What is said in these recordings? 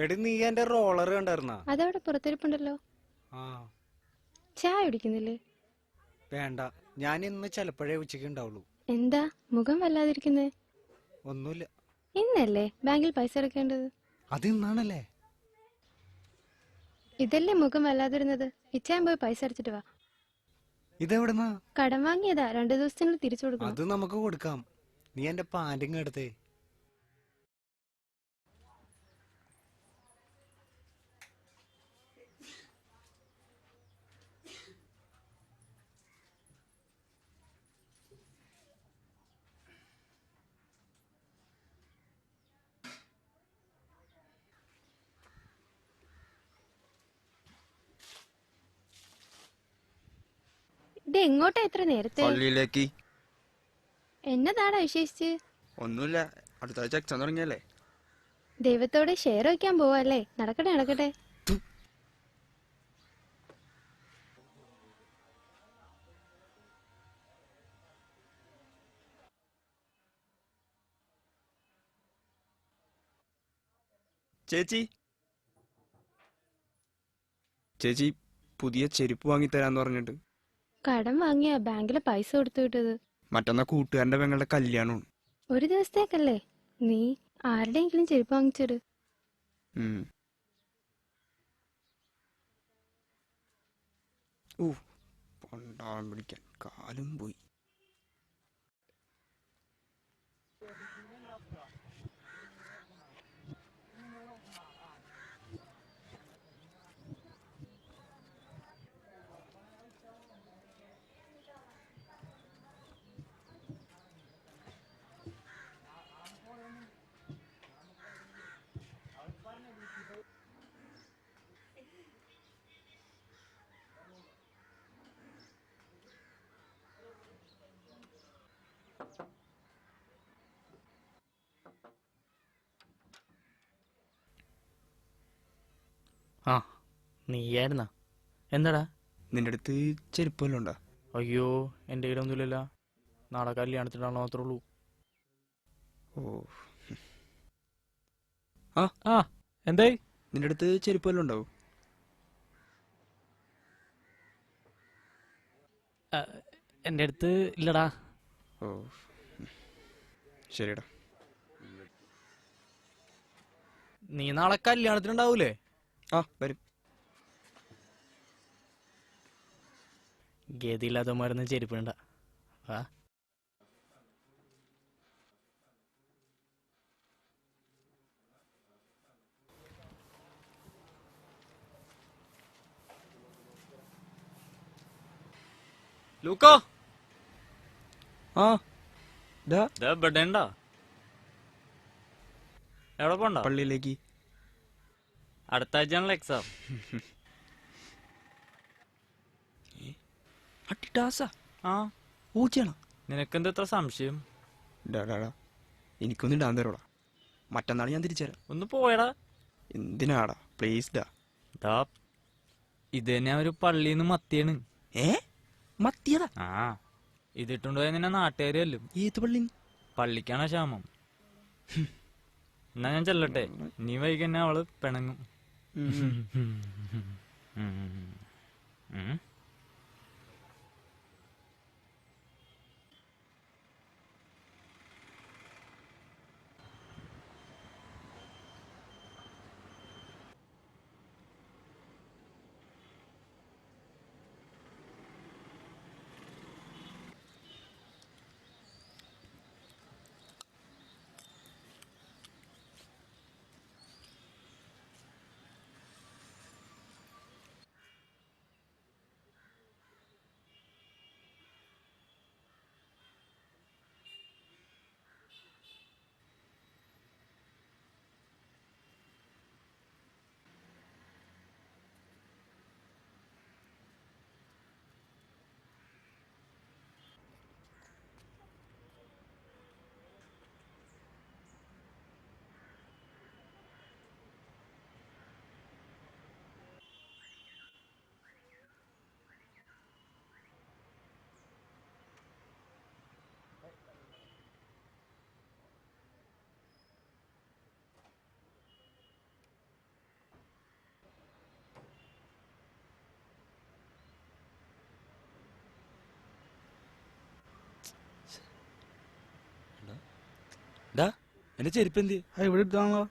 എടി നീ എന്റെ റോളർ കണ്ടായിരുന്നാ? അതവിടെ പുറത്തിരിപ്പുണ്ടല്ലോ. ആ ചായ കുടിക്കുന്നില്ലേ? വേണ്ട, ഞാൻ ഇന്ന് ചിലപ്പോഴേ ഉച്ചയ്ക്ക് ഉണ്ടാവുള്ളൂ. എന്താ മുഖം വല്ലാതിരിക്കുന്നേ? ഒന്നുമില്ല. ഇന്നല്ലേ ബാങ്കിൽ പൈസ അടക്കേണ്ടത്? അത് ഇന്നാണല്ലേ? ഇതല്ലേ മുഖം വല്ലാതിരുന്നത്? ഇച്ചാൻ പോയി പൈസ അടച്ചിട്ട് വാ. ഇതെവിടുന്നാ? കടം വാങ്ങിയതാ, 2 ദിവസത്തിനുള്ളിൽ തിരിച്ചു കൊടുക്കണം. അത് നമുക്ക് കൊടുക്കാം. നീ എന്റെ പാൻറിങ് എടുത്തേ. ഇത് എങ്ങോട്ടാ ഇത്ര നേരത്തെ? പള്ളിയിലേക്ക്. എന്നതാടാ വിശേഷിച്ച്? ഒന്നുമില്ല, അടുത്ത ആഴ്ച എക്സാം തുടങ്ങിയല്ലേ. ദൈവത്തോടെ ഷെയർ വയ്ക്കാൻ പോവല്ലേ? നടക്കട്ടെ നടക്കട്ടെ. ചേച്ചി ചേച്ചി പുതിയ ചെരുപ്പ് വാങ്ങിത്തരാന്ന് പറഞ്ഞിട്ട്. കടം വാങ്ങിയ ബാങ്കിലെ പൈസ കൊടുത്തു വിട്ടത്. മറ്റന്നാ കൂട്ടുകാരന്റെ പെങ്ങളുടെ കല്യാണമാണ്. ഒരു ദിവസത്തേക്കല്ലേ? നീ ആരുടെയെങ്കിലും ചെരുപ്പ് വാങ്ങിച്ചിട്. പണ്ടാൻ പിടിക്കാൻ കാലും പോയി. ആ നീയായിരുന്നാ? എന്താടാ? നിന്റെ അടുത്ത് ചെരുപ്പ് വല്ലതും ഉണ്ടോ? അയ്യോ എൻ്റെ കയ്യിലൊന്നുമില്ലല്ലോ. നാളെ കല്യാണത്തിനാണോ മാത്രമേ ഉള്ളൂ. ഓ ആ എന്തായി? നിന്റെ അടുത്ത് ചെരുപ്പ് വല്ലതും ഉണ്ടാവും? എൻ്റെ അടുത്ത് ഇല്ലടാ. ഓ ശരിടാ. നീ നാളെ കല്യാണത്തിനുണ്ടാവൂലേ? ആ വരും. ഗതിയില്ലാത്ത മരുന്ന് ചെരുപ്പുണ്ട. വാ. ലൂക്കോ ആ ഡാ ഇവിടെ ഉണ്ടോ? എവിടെ പോണ്ട? പള്ളിയിലേക്ക്. അടുത്ത ആഴ്ചയാണല്ലോ എക്സാം. അട്ടിട്ടാസാ ആ ഊച്ചയാണോ? നിനക്കെന്താ ഇത്ര സംശയം? ഡാ എനിക്കൊന്നും ഇടാൻ തരോടാ. മറ്റന്നാൾ ഞാൻ തിരിച്ചുതരാം. ഒന്ന് പോയടാ. എന്തിനാടാ പ്ലീസ് ഡാ. ഡാ ഇത് തന്നെ ഒരു പള്ളിന്ന് മത്തിയാണ്. മത്തിയതാ? ആ ഇതിട്ടുണ്ടോ നിന്നെ നാട്ടുകാരല്ലും. ഏത് പള്ളി? പള്ളിക്കാണ് ക്ഷാമം. എന്നാ ഞാൻ ചെല്ലട്ടെ, നീ വൈകന്നെ അവള് പിണങ്ങും. ഡാ എന്റെ ചെരുപ്പ് എന്ത്? ഇവിടെ എടുത്താണല്ലോ.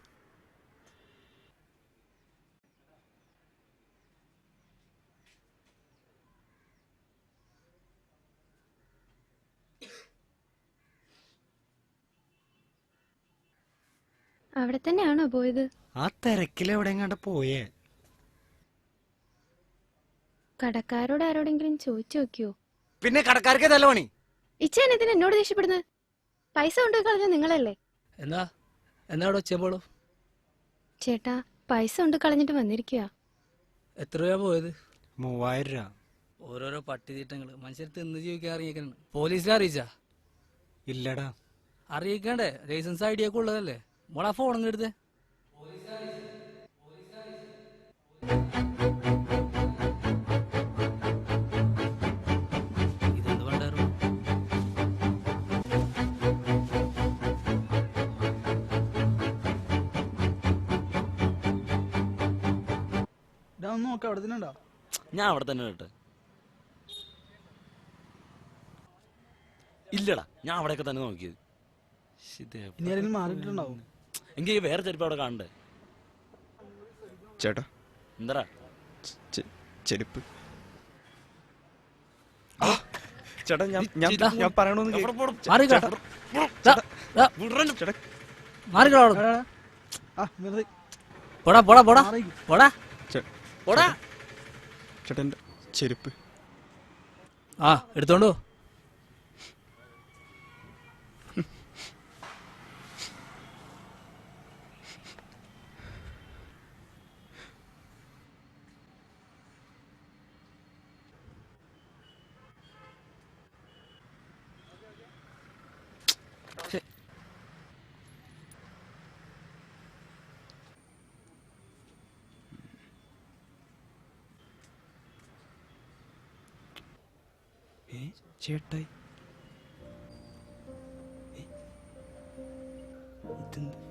അവിടെ തന്നെയാണോ പോയത്? ആ തിരക്കിൽ എവിടെയെങ്ങാണ്ട് പോയേ. കടക്കാരോട് ആരോടെങ്കിലും ചോദിച്ചു നോക്കിയോ? പിന്നെ കടക്കാർക്ക് തല്ല പണി. ഇച്ചാൻ ഇതിന് എന്നോട് ദേഷ്യപ്പെടുന്നത്? പൈസ കൊണ്ടുപോയി കളഞ്ഞ നിങ്ങളല്ലേ? എന്നാ അവിടെ വെച്ചപ്പോളൂ. ചേട്ടാ, പൈസ കൊണ്ട് കളഞ്ഞിട്ട് വന്നിരിക്കുക. എത്ര രൂപ പോയത്? 3000 രൂപ. ഓരോരോ പട്ടിതീട്ടങ്ങള് മനുഷ്യർ തിന്ന് ജീവിക്കാൻ അറിയിക്കണം. പോലീസിനെ അറിയിച്ചാ? ഇല്ലടാ. അറിയിക്കണ്ടേ? ലൈസൻസ് ഐ ഡി ഒക്കെ ഉള്ളതല്ലേ. മോളാ ഫോൺ എടുത്തേ. ഇതെന്ത് വേണ്ടായിരുന്നു? നോക്കാം, അവിടെ തന്നെ ഉണ്ടോ? ഞാൻ അവിടെ തന്നെ ഇട്ടെ. ഇല്ലടാ, ഞാൻ അവിടെയൊക്കെ തന്നെ നോക്കിയത്. ഇനി ആരെങ്കിലും മാറിയിട്ടുണ്ടാവും. എനിക്ക് വേറെ ചെരുപ്പ് അവിടെ കാണണ്ടേ? ചേട്ടാ, എന്താ ചെരുപ്പ്. ചേട്ടാ, ഞാൻ പറയണോന്ന് മാറിക്കോ. ചേട്ടാ, മാറിക്കോ. വെറുതെ പോടാ പോടാ പോടാ പോടാ പോടാ. ചേട്ടാ, എന്റെ ചെരുപ്പ്. ആ, എടുത്തോണ്ടോ. ചേട്ടായി, ഇതെന്ത്?